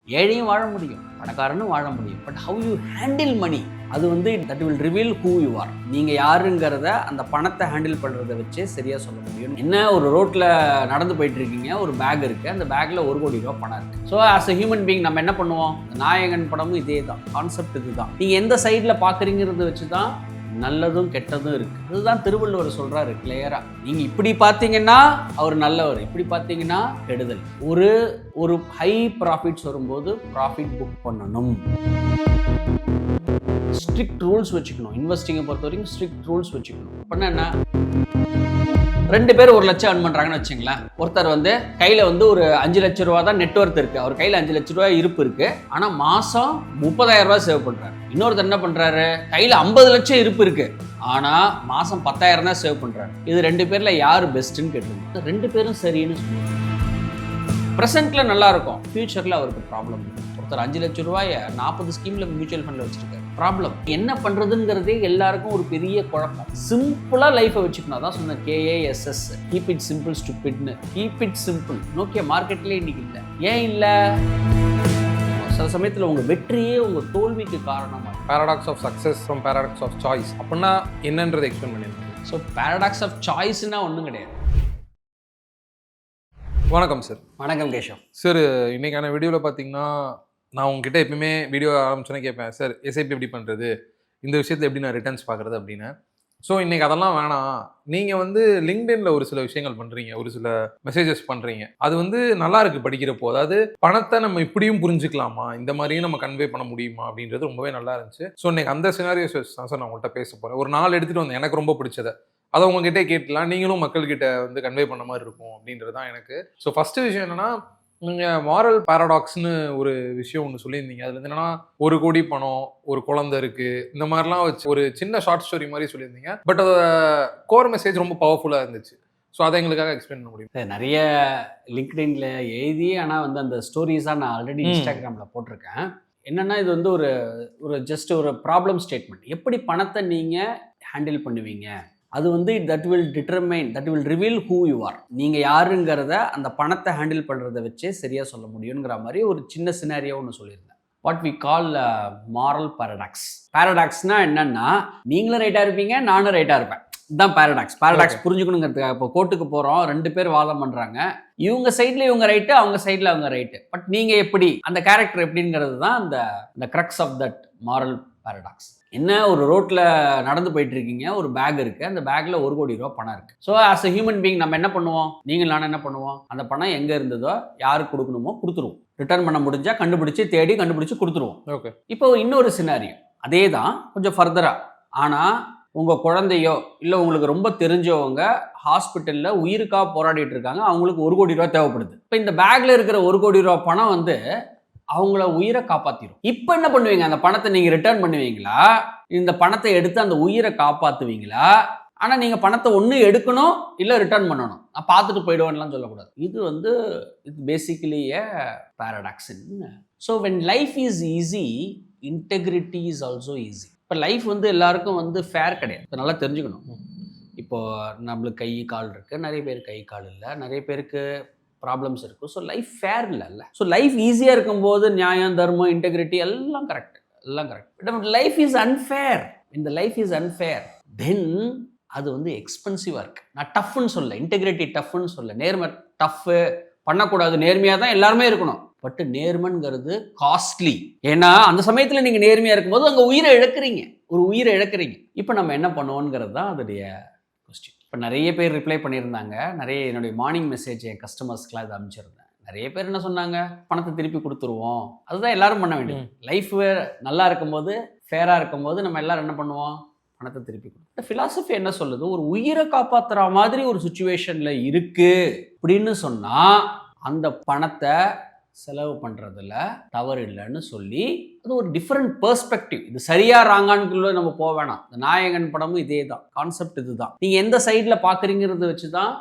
ஏழையும் வாழ முடியும், பணக்காரனும் வாழ முடியும். பட் ஹவ் யூ ஹேண்டில் மணி, அது வந்து that will reveal who you are. நீங்கள் யாருங்கிறத அந்த பணத்தை ஹேண்டில் பண்ணுறதை வச்சே சரியாக சொல்ல முடியும். என்ன, ஒரு ரோட்டில் நடந்து போயிட்டு இருக்கீங்க, ஒரு பேக் இருக்குது, அந்த பேக்கில் 1 கோடி ரூபா பணம் இருக்குது. So as a human being நம்ம என்ன பண்ணுவோம்? நாயகன் படமும் இதே தான் கான்செப்ட். இதுதான் நீங்கள் எந்த சைடில் பார்க்குறீங்கிறத வச்சு தான் நல்லதும் கெட்டதும் இருக்கு. அதுதான் திருவள்ளுவர் சொல்றாரு கிளியரா. நீங்க இப்படி பார்த்தீங்கன்னா அவர் நல்லவர், இப்படி பார்த்தீங்கன்னா கெடுதல். ஒரு ஹை ப்ராஃபிட்ஸ் வரும்போது ப்ராஃபிட் புக் பண்ணணும். ஸ்ட்ரிக்ட் ரூல்ஸ் வச்சுக்கணும். இன்வெஸ்டிங்கை பொறுத்த வரைக்கும் ஸ்ட்ரிக்ட் ரூல்ஸ் வச்சுக்கணும். அப்படின்னா என்ன, 2 பேர் 1 லட்சம் earn பண்றாங்கன்னு வச்சுங்களேன். ஒருத்தர் வந்து கையில வந்து ஒரு 5 லட்சம் ரூபா தான் நெட்வொர்த் இருக்கு, அவர் கையில 5 லட்சம் ரூபாய் இருப்பு இருக்கு, ஆனா மாசம் 30,000 ரூபாய் சேவ் பண்றாரு. இன்னொருத்தர் என்ன பண்றாரு, கையில 50 லட்சம் இருப்பு இருக்கு, ஆனா மாசம் 10,000 தான் சேவ் பண்றாரு. இது 2 பேர்ல யாரு பெஸ்ட்னு கேட்டுருங்க. 2 பேரும் சரின்னு சொல்லுவாங்க. ப்ரெசென்ட்ல நல்லா இருக்கும், ஃபியூச்சர்ல அவருக்கு ப்ராப்ளம். ஒருத்தர் 5 லட்சம் ரூபாயை 40 ஸ்கீம்ல மியூச்சுவல் ஃபண்ட்ல வச்சிருக்காரு. ப்ராப்ளம் என்ன பண்றதுங்கிறதே எல்லாருக்கும் ஒரு பெரிய குழப்பம். சிம்பிளா லைஃபை வச்சுக்கணும். அதான் சொன்ன KASS, கீப் இட் சிம்பிள் ஸ்டூபிட்னு. Keep it simple. நோக்கிய மார்க்கெட்லேயே இன்னைக்கு இல்லை. ஏன் இல்லை? சில சமயத்தில் உங்க வெற்றியே உங்க தோல்விக்கு காரணமா. Paradox of success from paradox of choice அப்படின்னா என்னன்றதை எக்ஸ்பிளைன் பண்ணிருக்கேன். ஸோ பேரடாக்ஸ் ஆஃப் சாய்ஸ்னா ஒன்றும் கிடையாது. வணக்கம் சார். வணக்கம் கேஷவ் சார். இன்னைக்கான வீடியோவில் பார்த்தீங்கன்னா நான் உங்ககிட்ட எப்பயுமே வீடியோ ஆரம்பிச்சோன்னே கேட்பேன், சார் எஸ்ஐபி எப்படி பண்ணுறது, இந்த விஷயத்தில் எப்படி நான் ரிட்டர்ன்ஸ் பார்க்குறது அப்படின்னு. ஸோ இன்றைக்கி அதெல்லாம் வேணாம், நீங்கள் வந்து லிங்க்டின்ல ஒரு சில விஷயங்கள் பண்ணுறீங்க, ஒரு சில மெசேஜஸ் பண்ணுறீங்க, அது வந்து நல்லா இருக்குது படிக்கிறப்போ. அதாவது பணத்தை நம்ம இப்படியும் புரிஞ்சுக்கலாமா, இந்த மாதிரியும் நம்ம கன்வே பண்ண முடியுமா அப்படின்றது ரொம்பவே நல்லா இருந்துச்சு. ஸோ இன்றைக்கி அந்த சினாரியோஸ் தான் சார் நான் உங்கள்கிட்ட பேச போகிறேன். ஒரு 4 எடுத்துகிட்டு வந்தேன் எனக்கு ரொம்ப பிடிச்சதை, அதை உங்ககிட்டே கேட்கலாம், நீங்களும் மக்கள்கிட்ட வந்து கன்வே பண்ண மாதிரி இருக்கும் அப்படின்றது தான் எனக்கு. ஸோ ஃபஸ்ட்டு விஷயம் என்னென்னா, நீங்கள் மாரல் பேரடாக்ஸ்னு ஒரு விஷயம் ஒன்று சொல்லியிருந்தீங்க. அதில் என்னன்னா 1 கோடி பணம், ஒரு குழந்தை இருக்குது, இந்த மாதிரிலாம் வச்சு ஒரு சின்ன ஷார்ட் ஸ்டோரி மாதிரி சொல்லியிருந்தீங்க. பட் அதோட கோர் மெசேஜ் ரொம்ப பவர்ஃபுல்லாக இருந்துச்சு. ஸோ அதை எங்களுக்காக எக்ஸ்பிளைன் பண்ண முடியும்? நிறைய லிங்க்டின்ல எழுதி, ஆனால் வந்து அந்த ஸ்டோரிஸாக நான் ஆல்ரெடி இன்ஸ்டாகிராமில் போட்டிருக்கேன். என்னென்னா இது வந்து ஒரு ஜஸ்ட் ஒரு ப்ராப்ளம் ஸ்டேட்மெண்ட். எப்படி பணத்தை நீங்கள் ஹேண்டில் பண்ணுவீங்க, அது வந்து that will reveal who you are. நீங்கள் யாருங்கிறத அந்த பணத்தை ஹேண்டில் பண்ணுறதை வச்சே சரியாக சொல்ல முடியுங்கிற மாதிரி ஒரு சின்ன சினாரியோ ஒன்று சொல்லியிருந்தேன். What we call moral paradox. பேரடாக்ஸ்னா என்னன்னா, நீங்களும் ரைட்டாக இருப்பீங்க, நானும் ரைட்டாக இருப்பேன். இதுதான் பேரடாக்ஸ் புரிஞ்சுக்கணுங்கிறதுக்காக. இப்போ கோர்ட்டுக்கு போகிறோம், 2 பேர் வாதம் பண்ணுறாங்க, இவங்க சைடில் இவங்க ரைட்டு, அவங்க சைடில் அவங்க ரைட்டு. பட் நீங்கள் எப்படி, அந்த கேரக்டர் எப்படிங்கிறது தான் அந்த crux of that moral paradox. என்ன, ஒரு ரோட்டில் நடந்து போயிட்டு இருக்கீங்க, ஒரு பேக் இருக்குது, அந்த பேக்கில் 1 கோடி ரூபா பணம் இருக்குது. So as a human being நம்ம என்ன பண்ணுவோம், நீங்கள் நானும் என்ன பண்ணுவோம், அந்த பணம் எங்கே இருந்ததோ யாருக்கு கொடுக்கணுமோ கொடுத்துருவோம். ரிட்டர்ன் பண்ண முடிஞ்சால் கண்டுபிடிச்சி கொடுத்துருவோம். ஓகே. இப்போ இன்னொரு சினாரியோ அதே தான், கொஞ்சம் ஃபர்தராக. ஆனால் உங்கள் குழந்தையோ இல்லை உங்களுக்கு ரொம்ப தெரிஞ்சவங்க ஹாஸ்பிட்டலில் உயிருக்காக போராடிட்டு இருக்காங்க, அவங்களுக்கு 1 கோடி ரூபா தேவைப்படுது. இப்போ இந்த பேக்கில் இருக்கிற 1 கோடி ரூபா பணம் வந்து அவங்கள உயிரை காப்பாற்றிடும். இப்போ என்ன பண்ணுவீங்க, அந்த பணத்தை நீங்கள் ரிட்டர்ன் பண்ணுவீங்களா, இந்த பணத்தை எடுத்து அந்த உயிரை காப்பாற்றுவீங்களா? ஆனால் நீங்கள் பணத்தை ஒன்று எடுக்கணும், இல்லை ரிட்டர்ன் பண்ணணும். நான் பார்த்துட்டு போயிடுவேன்லாம் சொல்லக்கூடாது. இது வந்து basically A paradox. So when life is easy, integrity is also easy. இப்போ லைஃப் வந்து எல்லாருக்கும் வந்து ஃபேர் கிடையாது. இப்போ நல்லா தெரிஞ்சுக்கணும். இப்போது நம்மளுக்கு கை கால் இருக்குது, நிறைய பேர் கை கால் இல்லை, நிறைய பேருக்கு ப்ராப்ளம்ஸ் இருக்கும். ஸோ லைஃப் ஃபேர் இல்லைல்ல. ஸோ லைஃப் ஈஸியாக இருக்கும்போது நியாயம், தர்மம், இன்டெகிரிட்டி எல்லாம் correct. But life is unfair. இந்த லைஃப் இஸ் அன்ஃபேர், தென் அது வந்து எக்ஸ்பென்சிவாக இருக்குது. நான் டஃப்னு சொல்ல, இன்டெகிரிட்டி டஃப்னு சொல்ல, நேர்மை டஃப்பு பண்ணக்கூடாது, நேர்மையாக தான் எல்லாருமே இருக்கணும். பட் நேர்மைங்கிறது காஸ்ட்லி. ஏன்னா அந்த சமயத்தில் நீங்கள் நேர்மையாக இருக்கும்போது அங்கே ஒரு உயிரை இழக்கிறீங்க. இப்போ நம்ம என்ன பண்ணுவோங்கிறது தான் அதோடைய கொஸ்டின். இப்போ நிறைய பேர் ரிப்ளை பண்ணியிருந்தாங்க. என்னுடைய மார்னிங் மெசேஜ் என் கஸ்டமர்ஸ்க்கெலாம் இதை அனுப்பிச்சிருந்தேன். நிறைய பேர் என்ன சொன்னாங்க, பணத்தை திருப்பி கொடுத்துருவோம். அதுதான் எல்லாரும் பண்ண வேண்டியது. லைஃப் நல்லா இருக்கும்போது, ஃபேராக இருக்கும்போது நம்ம எல்லாரும் என்ன பண்ணுவோம், பணத்தை திருப்பி கொடுப்போம். இந்த ஃபிலாசபி என்ன சொல்லுது, ஒரு உயிரை காப்பாற்றுற மாதிரி ஒரு சுச்சுவேஷனில் இருக்குது அப்படின்னு சொன்னால் அந்த பணத்தை செலவு பண்ணுறதுல தவறு இல்லைன்னு சொல்லி, அது ஒரு டிஃப்ரெண்ட் பெர்ஸ்பெக்டிவ். இது சரியா ராங்கானுக்குள்ள நம்ம போக வேணாம். இந்த நாயகன் படமும் இதே தான் கான்செப்ட். இதுதான் நீங்கள் எந்த சைடில் பார்க்குறீங்கிறத வச்சு தான்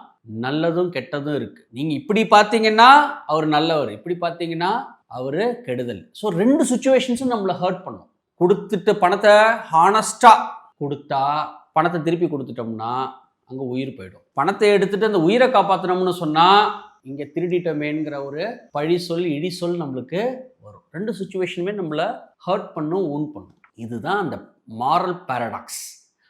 நல்லதும் கெட்டதும் இருக்குது. நீங்கள் இப்படி பார்த்தீங்கன்னா அவர் நல்லவர், இப்படி பார்த்தீங்கன்னா அவர் கெடுதல். ஸோ 2 சுச்சுவேஷன்ஸும் நம்மளை ஹர்ட் பண்ணும். கொடுத்துட்டு பணத்தை ஹானஸ்டாக கொடுத்தா, பணத்தை திருப்பி கொடுத்துட்டோம்னா அங்கே உயிர் போயிடும். பணத்தை எடுத்துட்டு அந்த உயிரை காப்பாற்றணும்னு சொன்னால் இங்கே திருடிட்டோமேங்கிற ஒரு பழி சொல் இடி சொல் நம்மளுக்கு வரும். 2 சுச்சுவேஷனுமே நம்மளை ஹர்ட் பண்ணும், ஊன் பண்ணும். இதுதான் அந்த மாரல் பேரடாக்ஸ்.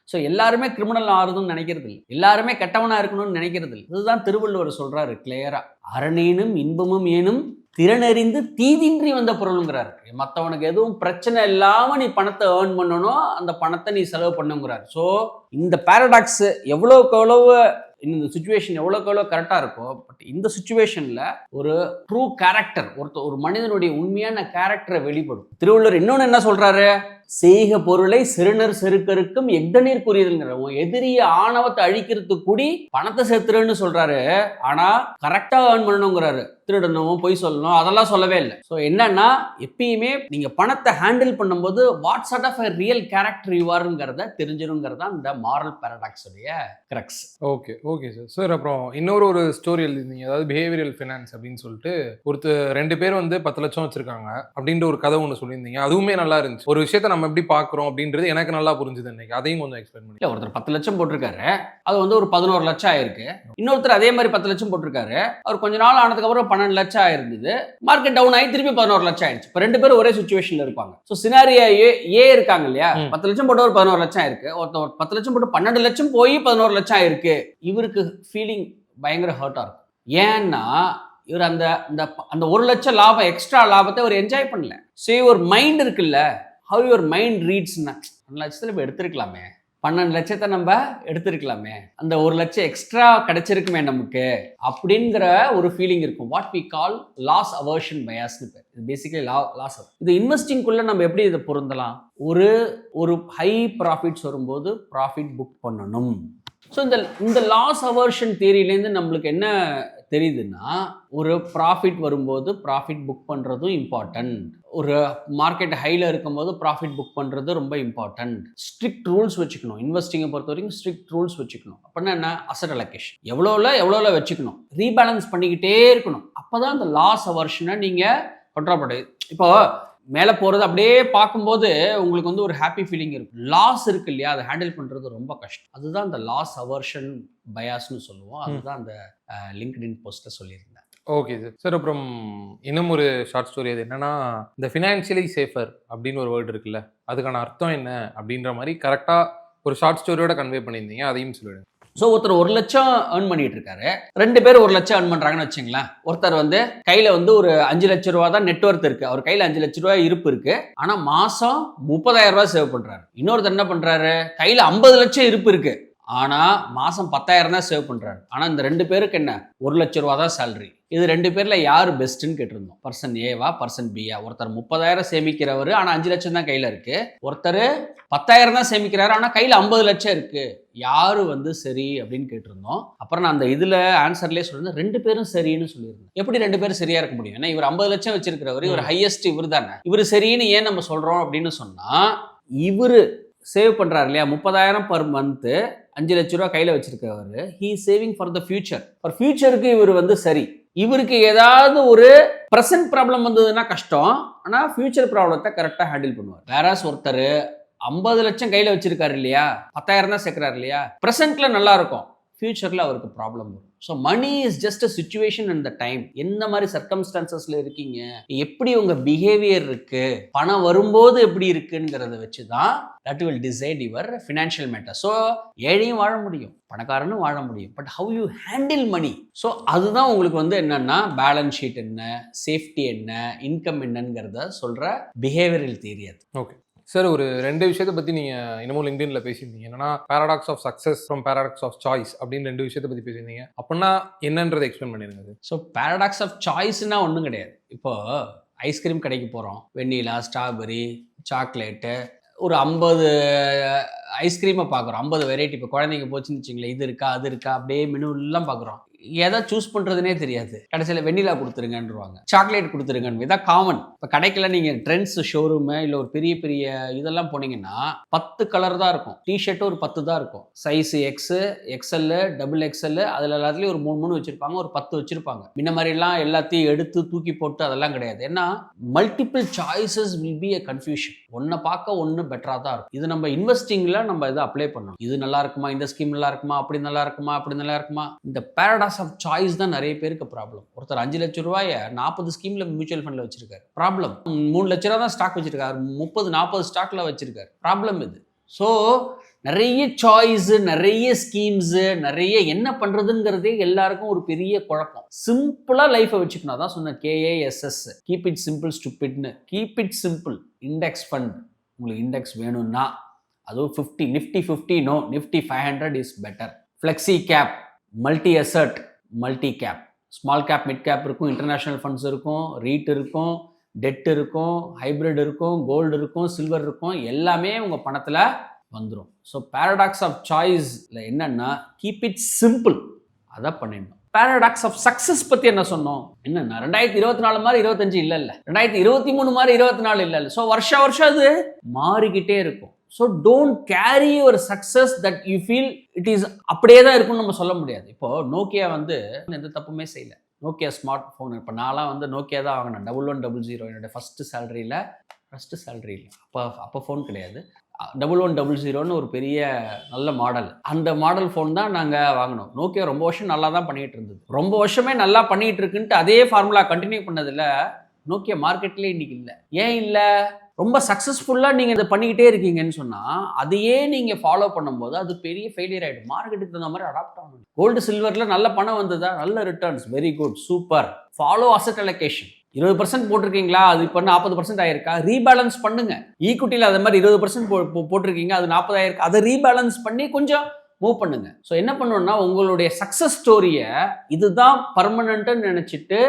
ஸோ எல்லாருமே கிரிமினல் ஆறுதுன்னு நினைக்கிறது இல்லை, எல்லாருமே கெட்டவனா இருக்கணும்னு நினைக்கிறது இல்லை. இதுதான் திருவள்ளுவர் சொல்றாரு கிளியரா, அரணேனும் இன்பமும் ஏனும் திறனறிந்து தீதின்றி வந்த பொருளுங்கிறாரு. மற்றவனுக்கு எதுவும் பிரச்சனை இல்லாம நீ பணத்தை ஏர்ன் பண்ணணும், அந்த பணத்தை நீ செலவு பண்ணுங்கிறாரு. ஸோ இந்த பேரடாக்ஸ் எவ்வளோக்கு எவ்வளவு இந்த சுச்சுவேஷன் எவ்வளோக்கு எவ்வளோ கரெக்டாக இருக்கோ, பட் இந்த சுச்சுவேஷனில் ஒரு ட்ரூ கேரக்டர், ஒரு மனிதனுடைய உண்மையான கேரக்டரை வெளிப்படும். திருவள்ளுவர் இன்னொன்று என்ன சொல்றாரு, செய்க பொருளை சிறுநர் செருக்கருக்கும் எக்தநீர் கூறியதுங்கிற, எதிரிய ஆணவத்தை அழிக்கிறதுக்கு கூடி பணத்தை சேர்த்துருன்னு சொல்றாரு. ஆனா கரெக்டா ஏர்ன் பண்ணணுங்கிறாரு. திருடணும், பொய் சொல்லணும், அதெல்லாம் சொல்லவே இல்லை. ஸோ என்னன்னா, எப்பயுமே நீங்க பணத்தை ஹேண்டில் பண்ணும்போது what sort of real character you ஆருங்கிறத தெரிஞ்சிருங்கிறதா இந்த மாரல் பேரடாக்ஸ் உடைய கிரக்ஸ். Okay sir. சார் அப்புறம் இன்னொரு ஸ்டோரி எழுதிருந்தீங்க, அதாவது பிஹேவியரல் ஃபினான்ஸ் அப்படின்னு சொல்லிட்டு ஒருத்தர் 2 பேர் வந்து 10 லட்சம் வச்சிருக்காங்க அப்படின்ற ஒரு கதை ஒன்று சொல்லியிருந்தீங்க. அதுவுமே நல்லா இருந்துச்சு. ஒரு விஷயத்த நம்ம எப்படி பார்க்குறோம் அப்படின்றது எனக்கு நல்லா புரிஞ்சுது இன்னைக்கு. அதையும் கொஞ்சம் எக்ஸ்பிளைன் பண்ணி. ஒருத்தர் 10 லட்சம் போட்டிருக்காரு, அது வந்து ஒரு 11 லட்சம் ஆயிருக்கு. இன்னொருத்தர் அதே மாதிரி 10 லட்சம் போட்டிருக்காரு, அவர் கொஞ்ச நாள் ஆனதுக்கு அப்புறம் 12 லட்சம் ஆயிருந்தது. மார்க்கெட் டவுன் ஆகி திருப்பி 11 லட்சம் ஆயிடுச்சு. இப்போ 2 பேரும் ஒரே சுச்சுவேஷன்ல இருப்பாங்க. ஸோ சினாரியா ஏ இருக்காங்க இல்லையா, 10 லட்சம் போட்டு ஒரு 11 லட்சம் ஆயிருக்கு. ஒருத்தர் 10 லட்சம் போட்டு 12 லட்சம் போய் 11 லட்சம் ஆயிருக்கு. இவருக்கு ஃபீலிங் பயங்கர ஹர்ட்டா இருக்கும். ஏன்னா இவர் அந்த அந்த 1 லட்சம் லாபம், எக்ஸ்ட்ரா லாபத்தை அவர் என்ஜாய் பண்ணல. ஸோ ஒரு மைண்ட் இருக்குல்ல, ஹவ் யுவர் மைண்ட் ரீட்ஸ்னா, 2 லட்சத்தில் இப்போ எடுத்திருக்கலாமே, 12 லட்சத்தை நம்ம எடுத்திருக்கலாமே, அந்த 1 லட்சம் எக்ஸ்ட்ரா கிடைச்சிருக்குமே நமக்கு அப்படிங்கிற ஒரு ஃபீலிங் இருக்கும். What we call loss aversion பயாஸ்னு பேர். இது பேசிக்கலி லாஸ். இது இன்வெஸ்டிங்குள்ள நம்ம எப்படி இதை பொருந்தலாம், ஒரு ஹை ப்ராஃபிட்ஸ் வரும்போது ப்ராஃபிட் புக் பண்ணணும். ஸோ இந்த லாஸ் அவர்ஷன் தியரியிலேருந்து நம்மளுக்கு என்ன தெரியுதுன்னா, ஒரு ப்ராஃபிட் வரும்போது ப்ராஃபிட் புக் பண்ணுறதும் இம்பார்ட்டன்ட், ஒரு மார்க்கெட் ஹையில் இருக்கும்போது ப்ராஃபிட் புக் பண்ணுறது ரொம்ப இம்பார்ட்டன்ட். ஸ்ட்ரிக்ட் ரூல்ஸ் வச்சுக்கணும். இன்வெஸ்டிங்கை பொறுத்த வரைக்கும் ஸ்ட்ரிக்ட் ரூல்ஸ் வச்சுக்கணும். அப்படின்னா என்ன, அசட் அலோகேஷன் எவ்வளோல வச்சுக்கணும், ரீபேலன்ஸ் பண்ணிக்கிட்டே இருக்கணும். அப்போ தான் அந்த லாஸ் அவர்ஷனை நீங்கள் கண்ட்ரோல் பண்ணுறது. இப்போ மேலே போகிறது அப்படியே பார்க்கும்போது உங்களுக்கு வந்து ஒரு ஹாப்பி ஃபீலிங் இருக்கும். லாஸ் இருக்கு இல்லையா, அதை ஹேண்டில் பண்ணுறது ரொம்ப கஷ்டம். அதுதான் அந்த லாஸ் அவர்ஷன் பயாஸ்னு சொல்லுவோம். அதுதான் அந்த லிங்க்டின் போஸ்ட்டில் சொல்லியிருந்தேன். Okay sir. அப்புறம் இன்னும் ஒரு ஷார்ட் ஸ்டோரி, அது என்னன்னா, இந்த ஃபினான்ஷியலி சேஃபர் அப்படின்னு ஒரு வேர்டு இருக்குல்ல, அதுக்கான அர்த்தம் என்ன அப்படின்ற மாதிரி கரெக்டாக ஒரு ஷார்ட் ஸ்டோரியோட கன்வே பண்ணியிருந்தீங்க, அதையும் சொல்லிடுங்க. ஸோ ஒருத்தர் 1 லட்சம் ஏர்ன் பண்ணிட்டு இருக்காரு, 2 பேர் 1 லட்சம் ஏர்ன் பண்றாங்கன்னு வச்சுங்களேன். ஒருத்தர் வந்து கையில வந்து ஒரு 5 லட்சம் ரூபா தான் நெட்வொர்க் இருக்கு, அவர் கையில 5 லட்சம் ரூபாய் இருப்பு இருக்கு, ஆனா மாசம் 30,000 ரூபாய் சேவ் பண்றாரு. இன்னொருத்தர் என்ன பண்றாரு, கையில 50 லட்சம் இருப்பு இருக்கு, ஆனா மாசம் 10,000 தான் சேவ் பண்றாரு. ஆனா இந்த 2 பேருக்கு என்ன, 1 லட்சம் ரூபா தான் சேலரி. இது 2 பேர்ல யார் பெஸ்ட்னு கேட்டிருந்தோம். பர்சன் ஏவா பர்சன் பியா? ஒருத்தர் 30,000 சேமிக்கிறவர், ஆனா 5 லட்சம் தான் கையில இருக்கு. ஒருத்தர் 10,000 தான் சேமிக்கிறாரு, ஆனா கையில 50 லட்சம் இருக்கு. யாரு வந்து சரி அப்படின்னு கேட்டிருந்தோம். அப்புறம் நான் அந்த இதுல ஆன்சர்லேயே சொல்லியிருந்தேன், 2 பேரும் சரின்னு சொல்லியிருந்தேன். எப்படி 2 பேரும் சரியா இருக்க முடியும்? ஏன்னா இவர் 50 லட்சம் வச்சிருக்கிறவர், இவர் ஹையஸ்ட் இவர் தானே. இவர் சரின்னு ஏன் நம்ம சொல்றோம் அப்படின்னு சொன்னா, இவரு சேவ் பண்றாரு இல்லையா, 30,000 பர் மந்த், 5 லட்சம் ரூபா கையில வச்சிருக்கவர், he saving for the future. For ஃபியூச்சருக்கு இவர் வந்து சரி. இவருக்கு ஏதாவது ஒரு பிரசன்ட் ப்ராப்ளம் வந்ததுன்னா கஷ்டம், ஆனா ஃபியூச்சர் ப்ராப்ளத்தை கரெக்டா ஹேண்டில் பண்ணுவார். வேறாஸ் ஒருத்தர் 50 லட்சம் கையில வச்சிருக்காரு இல்லையா, 10,000 தான் சேர்க்கிறாரு இல்லையா, பிரசன்ட்ல நல்லா இருக்கும், ஃபியூச்சர்ல அவருக்கு ப்ராப்ளம் வரும். So money is just a situation and the time. எந்த மாதிரி சர்க்கம்ஸ்டான்சஸ்ல இருக்கீங்க, எப்படி உங்க பிஹேவியர் இருக்கு, பணம் வரும்போது எப்படி இருக்குங்கிறத வச்சு தான் that will decide your financial matter. So ஏழையும் வாழ முடியும், பணக்காரனும் வாழ முடியும், but how you handle money. So அதுதான் உங்களுக்கு வந்து என்னன்னா, பேலன்ஸ் ஷீட் என்ன, சேஃப்டி என்ன, இன்கம் என்னங்கிறத சொல்ற பிஹேவியரல் தியரி அது. ஓகே சார், ஒரு 2 விஷயத்தை பற்றி நீங்கள் இன்னமும் லிங்க்டின்ல பேசியிருந்தீங்க. என்னன்னா, paradox of success from paradox of choice அப்படின்னு 2 விஷயத்தை பற்றி பேசியிருந்தீங்க. அப்படின்னா என்னன்றதை எக்ஸ்பிளைன் பண்ணிடுங்க. ஸோ பேரடாக்ஸ் ஆஃப் சாய்ஸ்னா ஒன்றும் கிடையாது. இப்போ ஐஸ்கிரீம் கடைக்கு போகிறோம், வெண்ணிலா, ஸ்ட்ராபெரி, சாக்லேட்டு, ஒரு 50 ஐஸ்கிரீமை பார்க்குறோம், 50 வெரைட்டி. இப்போ குழந்தைங்க போச்சுன்னு வச்சுங்களேன், இது இருக்கா அது இருக்கா, அப்படியே மெனு எல்லாம் பார்க்குறோம். எதை சூஸ் பண்ணுறதுனே தெரியாது. கடைசியில் வெண்ணிலா கொடுத்துருங்கன்றுவாங்க, சாக்லேட் கொடுத்துருங்கன்னு. இதான் காமன். இப்போ கடைக்கெல்லாம் நீங்கள் ட்ரெண்ட்ஸ் ஷோரூமு இல்லை ஒரு பெரிய பெரிய இதெல்லாம் போனீங்கன்னா 10 கலர் தான் இருக்கும், டிஷர்ட்டு ஒரு 10 தான் இருக்கும், size x, XL, double XL, அதில் எல்லாத்துலேயும் ஒரு 3 வச்சுருப்பாங்க, ஒரு 10 வச்சுருப்பாங்க. முன்ன மாதிரிலாம் எல்லாத்தையும் எடுத்து தூக்கி போட்டு அதெல்லாம் கிடையாது. ஏன்னா multiple choices will be a confusion. ஒன்றை பார்க்க ஒன்று பெட்டராக தான் இருக்கும். இது நம்ம இன்வெஸ்டிங்கில் நம்ம இதை அப்ளை பண்ணணும். இது நல்லா இருக்குமா, இந்த ஸ்கீம் நல்லா இருக்குமா, அப்படி நல்லா இருக்குமா, அப்படி நல்லா இருக்குமா. இந்த பேரடாக்ஸ் பேரடாக்ஸ் ஆஃப் சாய்ஸ் தான் நிறைய பேருக்கு ப்ராப்ளம். ஒருத்தர் 5 லட்ச ரூபாயை 40 ஸ்கீமில் மியூச்சுவல் ஃபண்டில் வச்சிருக்காரு, ப்ராப்ளம். 3 லட்ச ரூபா தான் ஸ்டாக் வச்சிருக்காரு, 30-40 ஸ்டாக்ல வச்சிருக்காரு, ப்ராப்ளம் இது. ஸோ நிறைய சாய்ஸு, நிறைய ஸ்கீம்ஸு, நிறைய என்ன பண்ணுறதுங்கிறதே எல்லாருக்கும் ஒரு பெரிய குழப்பம். சிம்பிளாக லைஃப்பை வச்சுக்கணும். அதான் சொன்னேன் KASS, கீப் இட் சிம்பிள் ஸ்டூபிட்னு. Keep it simple. Index fund, உங்களுக்கு இண்டெக்ஸ் வேணும்னா அதுவும் Nifty 50 no, Nifty 500 is better. Flexi cap, multi asset, multi cap, small cap, mid cap இருக்கும், இன்டர்நேஷ்னல் ஃபண்ட்ஸ் இருக்கும், ரீட் இருக்கும், டெட் இருக்கும், ஹைப்ரிட் இருக்கும், கோல்டு இருக்கும், சில்வர் இருக்கும், எல்லாமே உங்கள் பணத்தில் வந்துடும். ஸோ பேரடாக்ஸ் ஆஃப் சாய்ஸில் என்னென்னா கீப் இட் சிம்பிள், அதை பண்ணிடணும். பேரடாக்ஸ் ஆஃப் சக்ஸஸ் பற்றி என்ன சொன்னோம்? என்னென்னா 2024 மாதிரி 25 இல்லை, 2023 மாதிரி 24 இல்லை. ஸோ வருஷம் அது மாறிக்கிட்டே இருக்கும். So don't carry your success that you feel it is அப்படியே தான் இருக்குன்னு நம்ம சொல்ல முடியாது. இப்போது நோக்கியா வந்து எந்த தப்புமே செய்யலை. நோக்கியா ஸ்மார்ட் ஃபோன், இப்போ நான்லாம் வந்து நோக்கியா தான் வாங்கினேன் 1100. என்னோடய ஃபஸ்ட்டு சேலரியில் அப்போ ஃபோன் கிடையாது, 1100 ஒரு பெரிய நல்ல மாடல். அந்த மாடல் ஃபோன் தான் நாங்கள் வாங்கினோம். நோக்கியா ரொம்ப வருஷம் நல்லா தான் பண்ணிகிட்டு இருந்தது. ரொம்ப வருஷமே நல்லா பண்ணிகிட்டு இருக்குன்ட்டு அதே ஃபார்முலா கண்டினியூ பண்ணதில் நோக்கியா மார்க்கெட்லேயே இன்றைக்கி இல்லை. ஏன் இல்லை? ரொம்ப சக்ஸஸ்ஃபுல்லாக நீங்கள் இதை பண்ணிக்கிட்டே இருக்கீங்கன்னு சொன்னால் அதையே நீங்கள் ஃபாலோ பண்ணும்போது அது பெரிய ஃபெயிலியர் ஆகிடும். மார்க்கெட்டுக்கு தகுந்த மாதிரி அடாப்ட் ஆகணும். கோல்டு சில்வரில் நல்ல பணம் வந்ததா, நல்ல returns, very good, super. Follow asset allocation. 20% போட்டிருக்கீங்களா, அது இப்போ 40% ஆயிருக்கா, ரீபேலன்ஸ் பண்ணுங்க. ஈக்விட்டியில் அது மாதிரி 20% போட்டிருக்கீங்க, அது 40 ஆயிருக்கா, அதை ரீபேலன்ஸ் பண்ணி கொஞ்சம் மூவ் பண்ணுங்க. ஸோ என்ன பண்ணணும்னா உங்களுடைய சக்ஸஸ் ஸ்டோரியை இதுதான் பர்மனன்ட்னு நினச்சிட்டு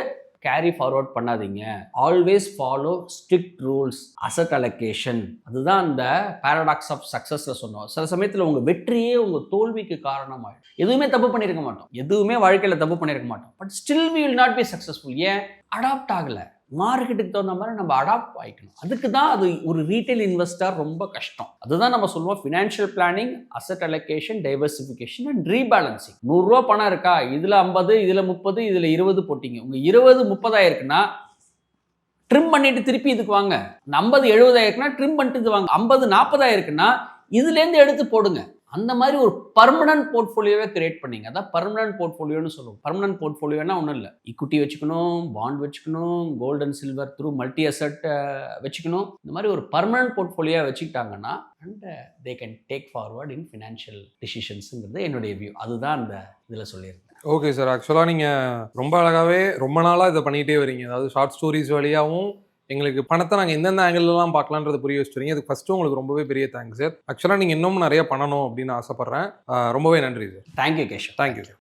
கேரி ஃபார்வர்ட் பண்ணாதீங்க. Always follow strict rules, asset allocation. அதுதான் அந்த பேரடாக்ஸ் ஆஃப் சக்ஸஸில் சொன்னோம். சில சமயத்தில் உங்கள் வெற்றியே உங்கள் தோல்விக்கு காரணமாகிடும். எதுவுமே தப்பு பண்ணியிருக்க மாட்டோம், எதுவுமே வாழ்க்கையில் தப்பு பண்ணியிருக்க மாட்டோம், but still we will not be successful. ஏன்? அடாப்ட் ஆகலை. மார்க்கெட்டுக்கு தகுந்த மாதிரி நம்ம அடாப்ட் ஆகிக்கணும். அதுக்கு தான் அது ஒரு ரீட்டைல் இன்வெஸ்டர் ரொம்ப கஷ்டம். அதுதான் நம்ம சொல்லுவோம் financial planning, asset allocation, diversification and rebalancing. 100 ரூபா பணம் இருக்கா, இதில் 50, இதில் 30, இதில் 20 போட்டிங்க. உங்கள் 20 30 ஆயிருக்குன்னா ட்ரிம் பண்ணிட்டு திருப்பி இதுக்கு வாங்க. 50 70 ஆயிருக்குன்னா ட்ரிம் பண்ணிட்டு இது வாங்க. 50 40 ஆயிருக்குன்னா இதுலேருந்து எடுத்து போடுங்க. அந்த மாதிரி ஒரு பர்மனன்ட் போர்ட்ஃபோலியோவை கிரியேட் பண்ணிங்க. அதான் பர்மனன்ட் போர்ட்ஃபோலியோன்னு சொல்லுவோம். பர்மனன்ட் போர்ட்ஃபோலியோனா ஒன்றும் இல்லை, ஈக்விட்டி வச்சுக்கணும், பாண்ட் வச்சுக்கணும், gold and silver through multi asset வச்சுக்கணும். இந்த மாதிரி ஒரு பர்மனன்ட் போர்ட்ஃபோலியோவை வச்சுக்கிட்டாங்கன்னா and they can take forward in financial டிசிஷன்ஸுங்கிறது என்னுடைய வியூ. அதுதான் அந்த இதில் சொல்லியிருந்தேன். ஓகே சார், ஆக்சுவலாக நீங்கள் ரொம்ப அழகாகவே ரொம்ப நாளாக இதை பண்ணிகிட்டே வரீங்க. அதாவது ஷார்ட் ஸ்டோரிஸ் வழியாகவும் எங்களுக்கு பணத்தை நாங்கள் எந்தெந்த ஆங்கிள்லாம் பார்க்கலான்றது புரிய வச்சுருங்க. அதுக்கு ஃபஸ்ட்டு உங்களுக்கு ரொம்பவே பெரிய தேங்க்ஸ் சார். ஆக்சுவலாக நீங்கள் இன்னும் நிறைய பண்ணணும் அப்படின்னு ஆசைப்பட்றேன். ரொம்பவே நன்றி sir. Thank you Keshav. Thank you sir.